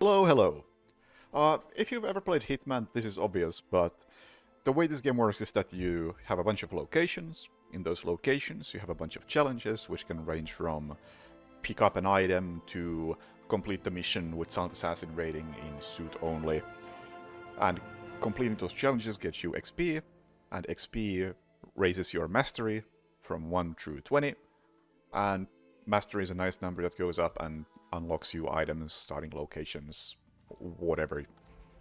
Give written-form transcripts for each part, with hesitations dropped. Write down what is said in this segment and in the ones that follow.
Hello, hello. If you've ever played Hitman, this is obvious, but the way this game works is that you have a bunch of locations. In those locations, you have a bunch of challenges, which can range from pick up an item to complete the mission with sound assassin rating in suit only. And completing those challenges gets you XP, and XP raises your mastery from 1 through 20. And mastery is a nice number that goes up and unlocks you items, starting locations, whatever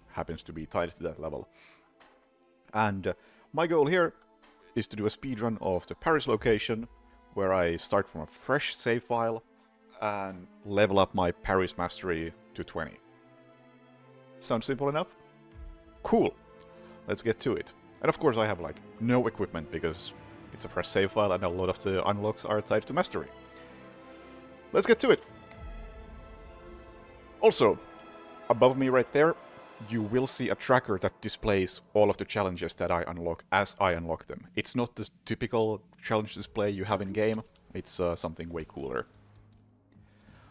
happens to be tied to that level. And my goal here is to do a speedrun of the Paris location, where I start from a fresh save file and level up my Paris mastery to 20. Sounds simple enough? Cool! Let's get to it. And of course I have like no equipment because it's a fresh save file and a lot of the unlocks are tied to mastery. Let's get to it! Also, above me right there, you will see a tracker that displays all of the challenges that I unlock as I unlock them. It's not the typical challenge display you have in-game, it's something way cooler.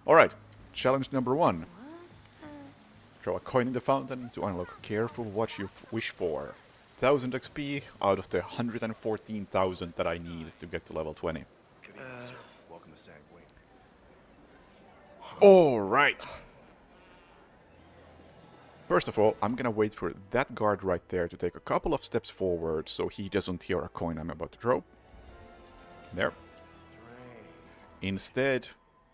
Alright, challenge number 1. Throw a coin in the fountain to unlock careful what you wish for. 1000 XP out of the 114,000 that I need to get to level 20. Welcome to Sandway. Alright! First of all, I'm gonna wait for that guard right there to take a couple of steps forward so he doesn't hear a coin I'm about to throw. There. Instead,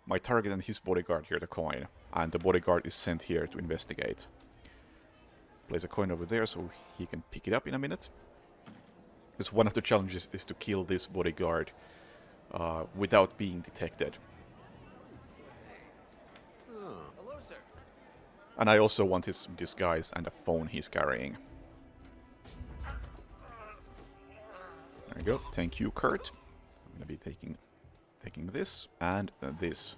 my target and his bodyguard hear the coin, and the bodyguard is sent here to investigate. Place a coin over there so he can pick it up in a minute. Because one of the challenges is to kill this bodyguard without being detected. Hello, sir. And I also want his disguise and a phone he's carrying. There we go. Thank you, Kurt. I'm gonna be taking this and this.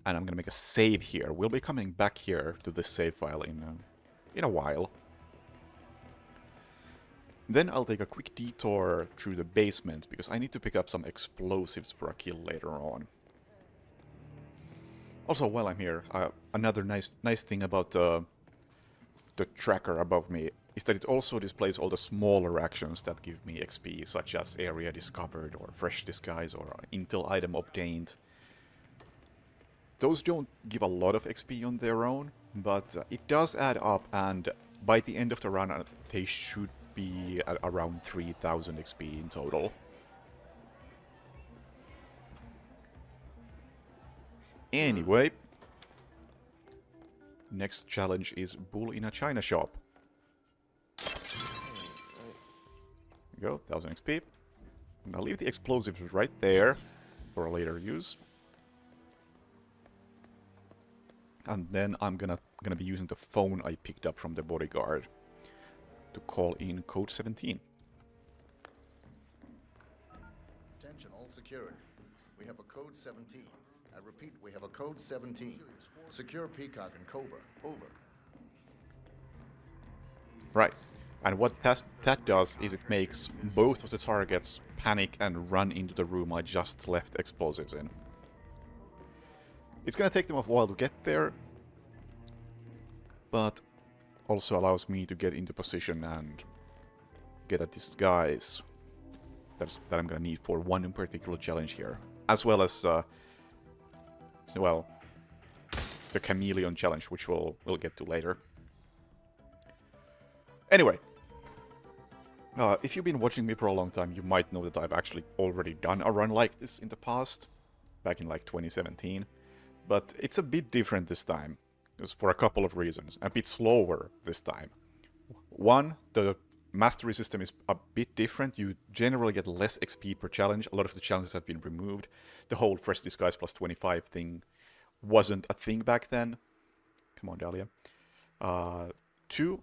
And I'm gonna make a save here. We'll be coming back here to this save file in a while. Then I'll take a quick detour through the basement because I need to pick up some explosives for a kill later on. Also, while I'm here, another nice thing about the tracker above me is that it also displays all the smaller actions that give me XP, such as area discovered, or fresh disguise, or intel item obtained. Those don't give a lot of XP on their own, but it does add up, and by the end of the run, they should be at around 3000 XP in total. Anyway, next challenge is Bull in a China shop. There we go, 1000 XP. I'm gonna leave the explosives right there for later use. And then I'm gonna be using the phone I picked up from the bodyguard to call in code 17. Attention all security. We have a code 17. I repeat, we have a code 17. Secure Peacock and Cobra. Over. Right. And what that does is it makes both of the targets panic and run into the room I just left explosives in. It's gonna take them a while to get there, but also allows me to get into position and get a disguise that I'm gonna need for one in particular challenge here, as well as well, the chameleon challenge, which we'll get to later. Anyway, if you've been watching me for a long time, you might know that I've actually already done a run like this in the past, back in like 2017. But it's a bit different this time, just for a couple of reasons. A bit slower this time. One, the mastery system is a bit different. You generally get less XP per challenge. A lot of the challenges have been removed. The whole fresh disguise plus 25 thing wasn't a thing back then. Come on, Dahlia. 2,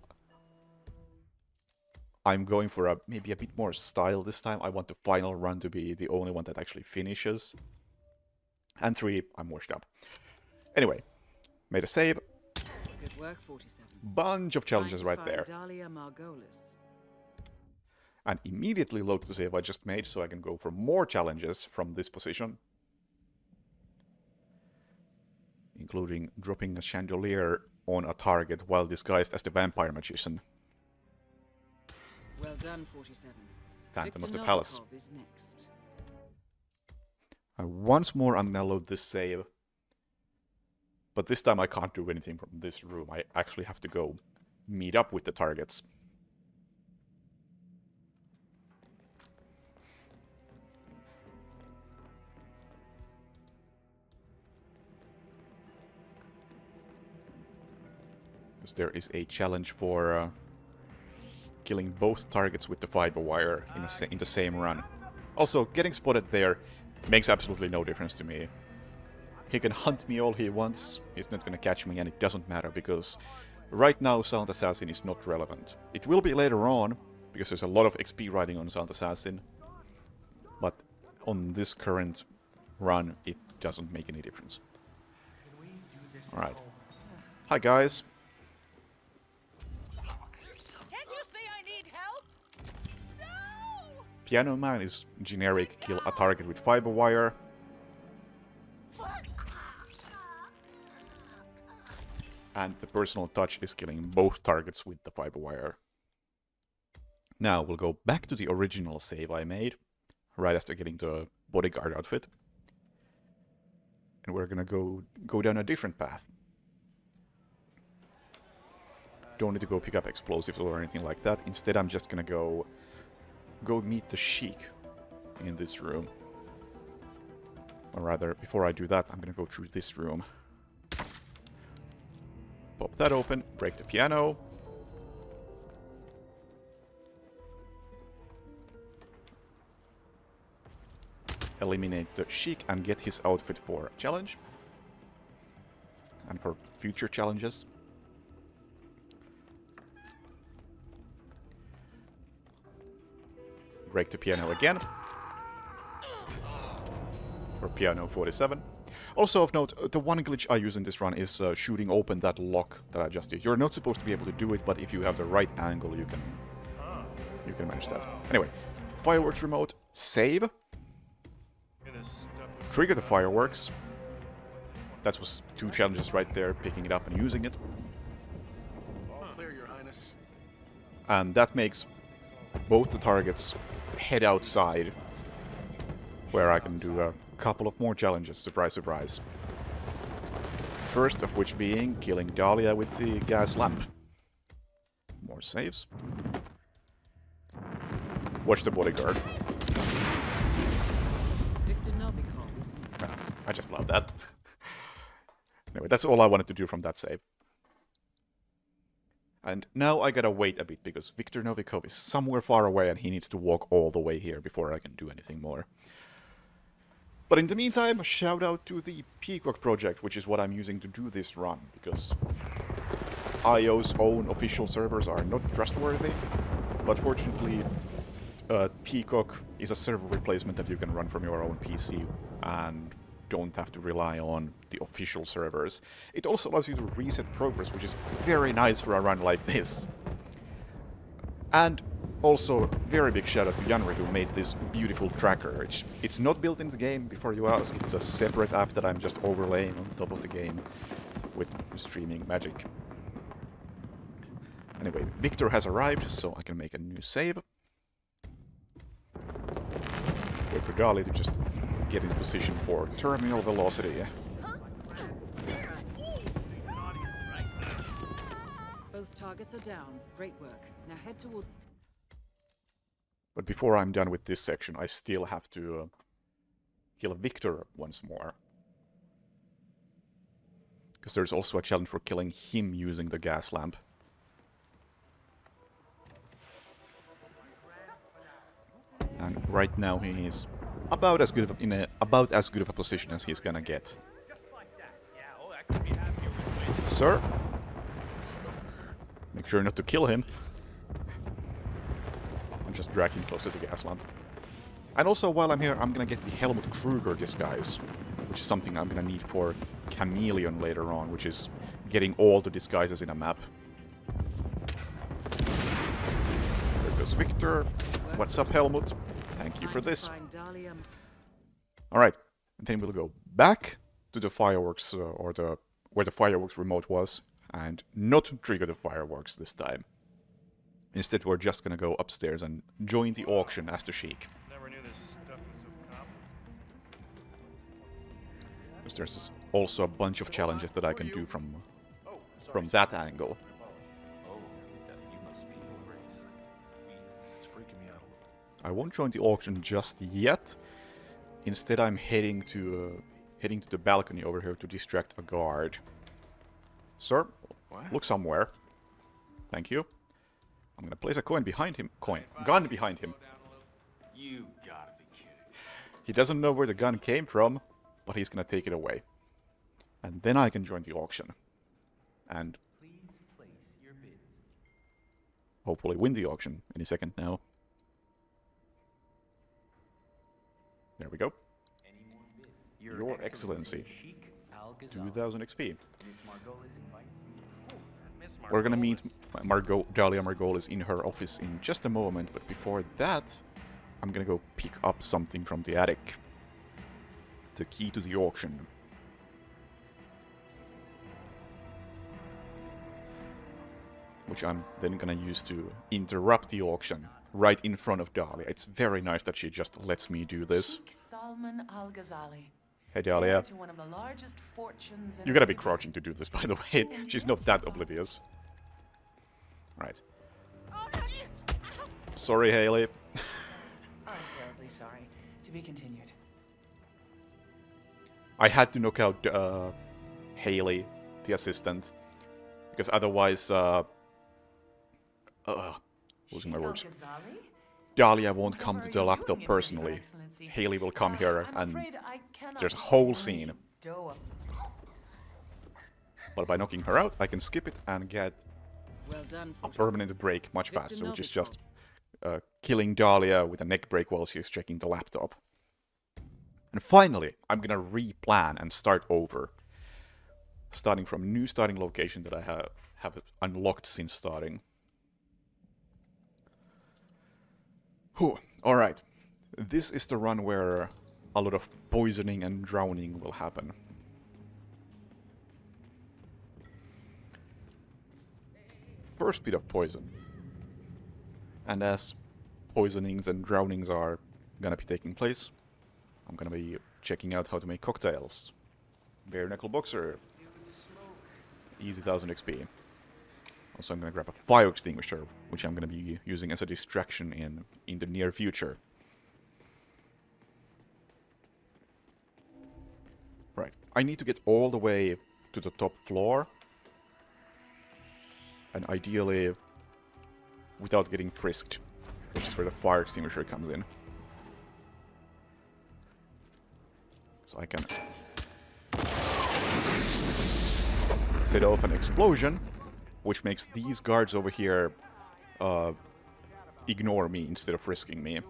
I'm going for maybe a bit more style this time. I want the final run to be the only one that actually finishes. And 3, I'm washed up. Anyway, made a save. Good work, 47. Bunch of challenges Trying to right there. find Dahlia Margolis. And immediately load the save I just made so I can go for more challenges from this position. including dropping a chandelier on a target while disguised as the vampire magician. Well done, 47. Phantom Victor of the Palace. Novikov is next. And once more I'm gonna load this save. But this time I can't do anything from this room. I actually have to go meet up with the targets. Because there is a challenge for killing both targets with the fiber wire in the same run. Also, getting spotted there makes absolutely no difference to me. He can hunt me all he wants, he's not gonna catch me, and it doesn't matter because right now Sound Assassin is not relevant. It will be later on, because there's a lot of XP riding on Sound Assassin, but on this current run it doesn't make any difference. Alright. Hi guys. Can't you see I need help? No! Piano Man is generic, kill a target with fiber wire. And the personal touch is killing both targets with the fiber wire. Now we'll go back to the original save I made, right after getting the bodyguard outfit. And we're gonna go down a different path. Don't need to go pick up explosives or anything like that. Instead I'm just gonna go meet the Sheik in this room. Or rather, before I do that, I'm gonna go through this room. Pop that open, break the piano. Eliminate the Sheik and get his outfit for a challenge. And for future challenges. Break the piano again. For piano 47. Also of note, the one glitch I use in this run is shooting open that lock that I just did. You're not supposed to be able to do it, but if you have the right angle, you can manage that. Anyway, fireworks remote, save, trigger the fireworks. That was 2 challenges right there, picking it up and using it. All clear, Your Highness. And that makes both the targets head outside, where I can do a couple of more challenges, surprise surprise. First of which being killing Dahlia with the gas lamp. More saves. Watch the bodyguard. Victor Novikov is next. I just love that. Anyway, that's all I wanted to do from that save. And now I gotta wait a bit, because Victor Novikov is somewhere far away and he needs to walk all the way here before I can do anything more. But in the meantime, a shout out to the Peacock project, which is what I'm using to do this run, because IO's own official servers are not trustworthy, but fortunately Peacock is a server replacement that you can run from your own PC and don't have to rely on the official servers. It also allows you to reset progress, which is very nice for a run like this. And also, very big shout out to Yanri, who made this beautiful tracker. It's not built into the game, before you ask. It's a separate app that I'm just overlaying on top of the game with streaming magic. Anyway, Victor has arrived, so I can make a new save. Wait for Dali to just get in position for terminal velocity. Both targets are down. Great work. Now head towards... But before I'm done with this section, I still have to kill Victor once more. Because there's also a challenge for killing him using the gas lamp. And right now he is about as good of a position as he's gonna get. Sir, make sure not to kill him. I'm just dragging close to the gas lamp. And also, while I'm here, I'm gonna get the Helmut Kruger disguise, which is something I'm gonna need for Chameleon later on, which is getting all the disguises in a map. There goes Victor. What's up, Helmut? Thank you for this. Alright, and then we'll go back to the fireworks, or the where the fireworks remote was, and not trigger the fireworks this time. Instead, we're just gonna go upstairs and join the auction as the Sheik. Never knew this stuff was so complicated. Because there's also a bunch of challenges that I can do from that angle. Oh, you must be Grace. It's freaking me out a little. I won't join the auction just yet. Instead, I'm heading to the balcony over here to distract a guard. Sir, look somewhere. Thank you. I'm gonna place a gun behind him. Gun behind him. You gotta be kidding. He doesn't know where the gun came from, but he's gonna take it away. And then I can join the auction. And hopefully win the auction any second now. There we go. Your Excellency. 2000 XP. We're gonna meet Dahlia Margolis in her office in just a moment, but before that, I'm gonna go pick up something from the attic. The key to the auction. Which I'm then gonna use to interrupt the auction right in front of Dahlia. It's very nice that she just lets me do this. Sheikh Salman Al-Ghazali. Hey Dahlia. To one of the largest fortunes in You gotta be Arabia. crouching to do this, by the way. She's not that oblivious. Right. Sorry, Haley. I'm terribly sorry. To be continued. I had to knock out Haley, the assistant, because otherwise, losing my words. Al-Ghazali? Dahlia won't come What to are the you laptop doing in here, personally. Your Excellency? Haley will come here I'm and afraid I cannot there's a whole really scene. do it. But by knocking her out, I can skip it and get Well done, a Fortress. permanent break much Victor faster, which is Novikov. just killing Dahlia with a neck break while she's checking the laptop. And finally, I'm gonna replan and start over. Starting from a new starting location that I have unlocked since starting. Whew. Alright. This is the run where a lot of poisoning and drowning will happen. First bit of poison. And as poisonings and drownings are gonna be taking place, I'm gonna be checking out how to make cocktails. Bare knuckle boxer. Easy 1000 XP. Also, I'm gonna grab a fire extinguisher, which I'm gonna be using as a distraction in the near future. Right. I need to get all the way to the top floor. And ideally, without getting frisked, which is where the fire extinguisher comes in. So I can set off an explosion, which makes these guards over here ignore me instead of frisking me.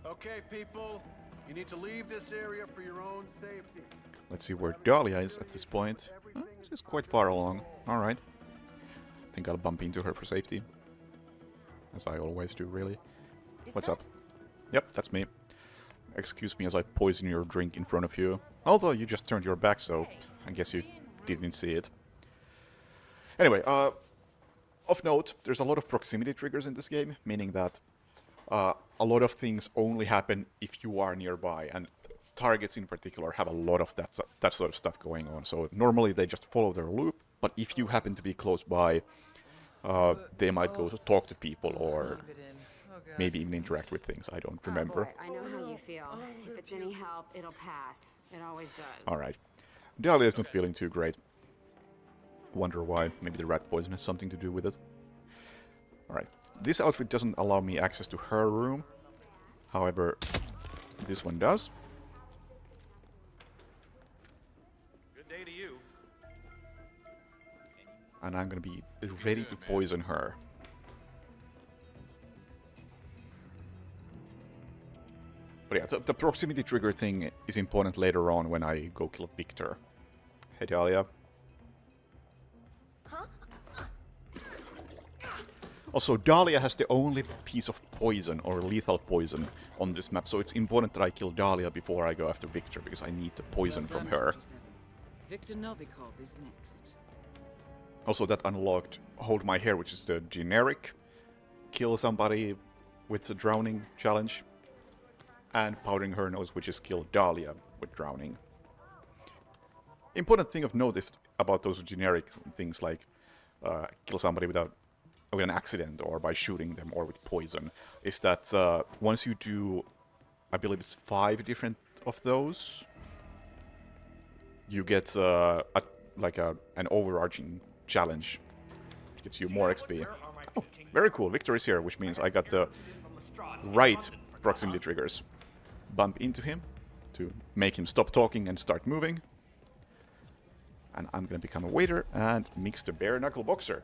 Okay, people, you need to leave this area for your own safety. Let's see where Dahlia is at this point. This is quite far along. Alright. I think I'll bump into her for safety. As I always do, really. What's up? Yep, that's me. Excuse me as I poison your drink in front of you. Although you just turned your back, so I guess you didn't see it. Anyway, of note, there's a lot of proximity triggers in this game, meaning that a lot of things only happen if you are nearby, and targets in particular have a lot of that sort of stuff going on. So normally they just follow their loop, but if you happen to be close by, they might go to talk to people or maybe even interact with things. I don't remember. I know how you feel. If it's any help, it'll pass. It always does. Alright. Dahlia is not feeling too great. Wonder why. Maybe the rat poison has something to do with it. Alright. This outfit doesn't allow me access to her room. However, this one does. Good day to you. And I'm gonna be ready to poison her. But yeah, the proximity trigger thing is important later on when I go kill Victor. Hey Dahlia. Also, Dahlia has the only piece of poison, or lethal poison, on this map, so it's important that I kill Dahlia before I go after Victor, because I need the poison Well from done, her. 47. Victor Novikov is next. Also, that unlocked Hold My Hair, which is the generic kill somebody with the drowning challenge, and Powdering Her Nose, which is kill Dahlia with drowning. Important thing of note about those generic things like kill somebody with an accident or by shooting them or with poison is that once you do, I believe it's 5 different of those, you get an overarching challenge, which gets you more XP. Oh, very cool. Victor is here, which means I got the right proximity triggers. Bump into him to make him stop talking and start moving. And I'm gonna become a waiter and mix the bare knuckle boxer.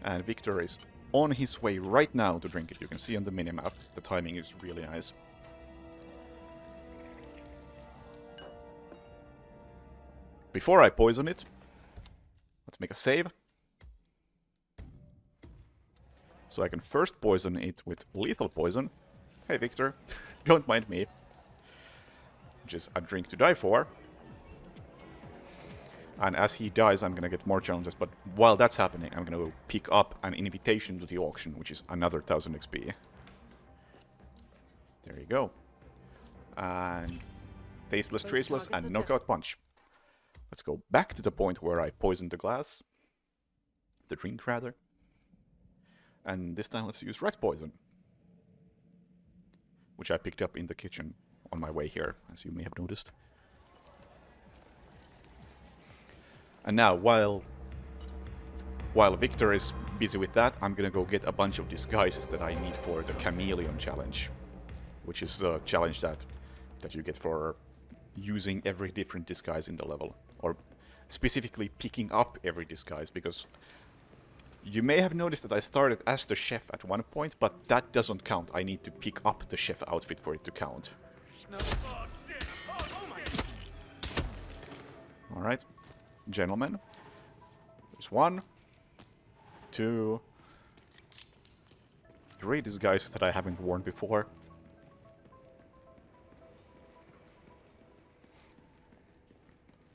And Victor is on his way right now to drink it. You can see on the minimap. The timing is really nice. Before I poison it, let's make a save. So I can first poison it with lethal poison. Hey Victor, don't mind me. Which is a drink to die for. And as he dies, I'm gonna get more challenges, but while that's happening, I'm gonna pick up an invitation to the auction, which is another 1000 XP. There you go. And Tasteless, Traceless, and Knockout Punch. Let's go back to the point where I poisoned the glass. The drink, rather. And this time let's use rat poison. Which I picked up in the kitchen on my way here, as you may have noticed. And now, while Victor is busy with that, I'm gonna go get a bunch of disguises that I need for the Chameleon challenge. Which is a challenge that you get for using every different disguise in the level. Or specifically picking up every disguise, because you may have noticed that I started as the chef at one point, but that doesn't count. I need to pick up the chef outfit for it to count. Alright, gentlemen. There's 1, 2, 3 disguises that I haven't worn before.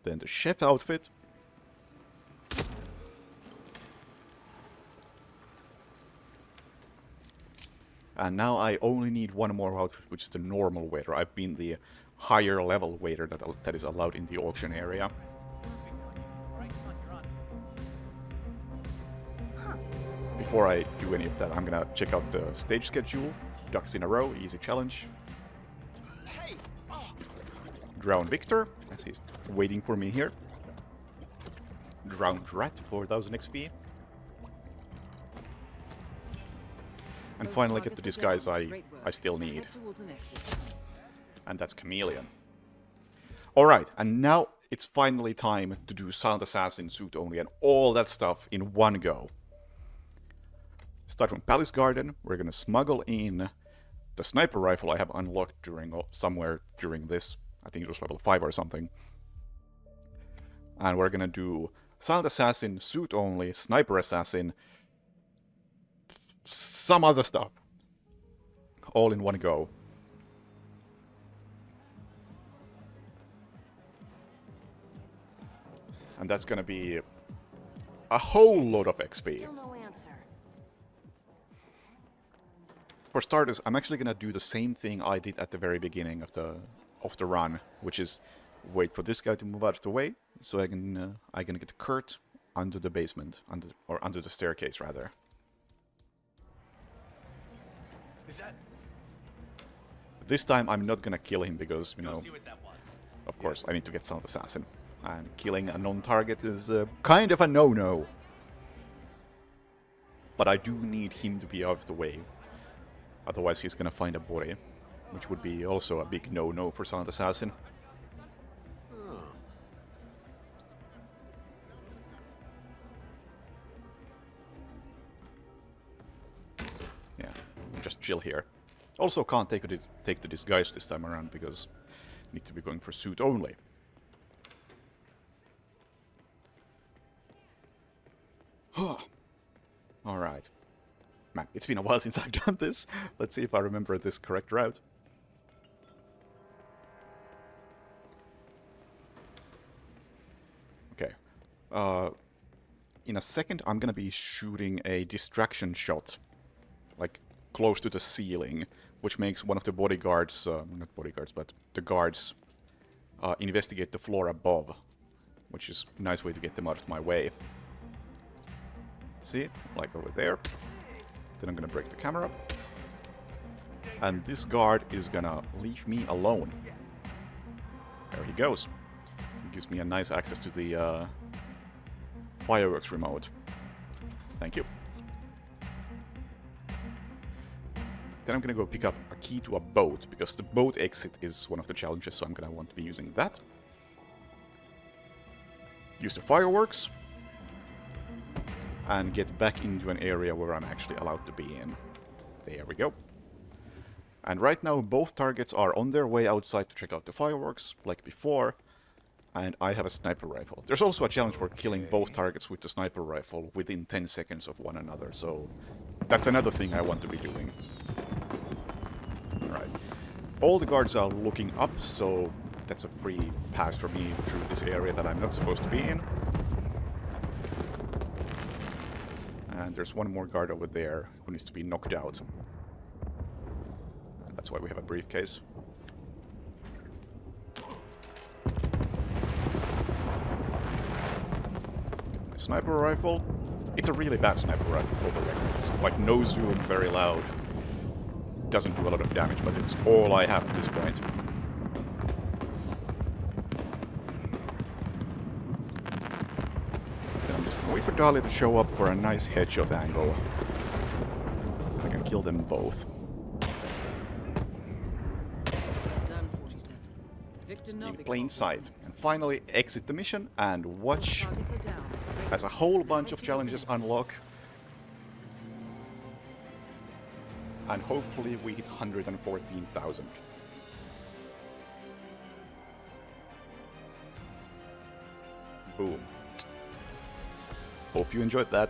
Then the chef outfit. And now I only need one more outfit, which is the normal waiter. I've been the higher level waiter that is allowed in the auction area. Before I do any of that, I'm gonna check out the stage schedule. Ducks in a row, easy challenge. Drown Victor, as he's waiting for me here. Drowned Rat for 1000 XP. And finally get the disguise I still need. And that's Chameleon. Alright, and now it's finally time to do Silent Assassin suit only and all that stuff in one go. Start from Palace Garden. We're gonna smuggle in the sniper rifle I have unlocked somewhere during this. I think it was level 5 or something. And we're gonna do Silent Assassin, Suit Only, Sniper Assassin, some other stuff. All in one go. And that's gonna be a whole load of XP. Still no answer. For starters, I'm actually gonna do the same thing I did at the very beginning of the run, which is wait for this guy to move out of the way, so I can get Kurt under the basement, under the staircase rather. Is that? This time I'm not gonna kill him because, you know, of course I need to get Silent Assassin, and killing a non-target is kind of a no-no. But I do need him to be out of the way, otherwise he's gonna find a body, which would be also a big no-no for Silent Assassin. Yeah, just chill here. Also can't take the disguise this time around because I need to be going for suit only. Alright. Man, it's been a while since I've done this. Let's see if I remember this correct route. in a second, I'm gonna be shooting a distraction shot, like close to the ceiling, which makes one of the bodyguards, not bodyguards, but the guards, investigate the floor above, which is a nice way to get them out of my way. See, like over there. Then I'm gonna break the camera. And this guard is gonna leave me alone. There he goes. He gives me a nice access to the fireworks remote. Thank you. Then I'm gonna go pick up a key to a boat, because the boat exit is one of the challenges, so I'm gonna want to be using that. Use the fireworks. And get back into an area where I'm actually allowed to be in. There we go. And right now both targets are on their way outside to check out the fireworks, like before. And I have a sniper rifle. There's also a challenge for killing both targets with the sniper rifle within 10 seconds of one another, so that's another thing I want to be doing. Alright. All the guards are looking up, so that's a free pass for me through this area that I'm not supposed to be in. And there's one more guard over there who needs to be knocked out. And that's why we have a briefcase. My sniper rifle. It's a really bad sniper rifle for the record. It's like no zoom, very loud. Doesn't do a lot of damage, but it's all I have at this point. Wait for Dahlia to show up for a nice headshot angle. I can kill them both. Done, 47. Victor In Novikov plain was sight. next. And finally exit the mission and Both watch targets are down. as a whole bunch of challenges unlock. And hopefully we hit 114,000. Boom. Hope you enjoyed that.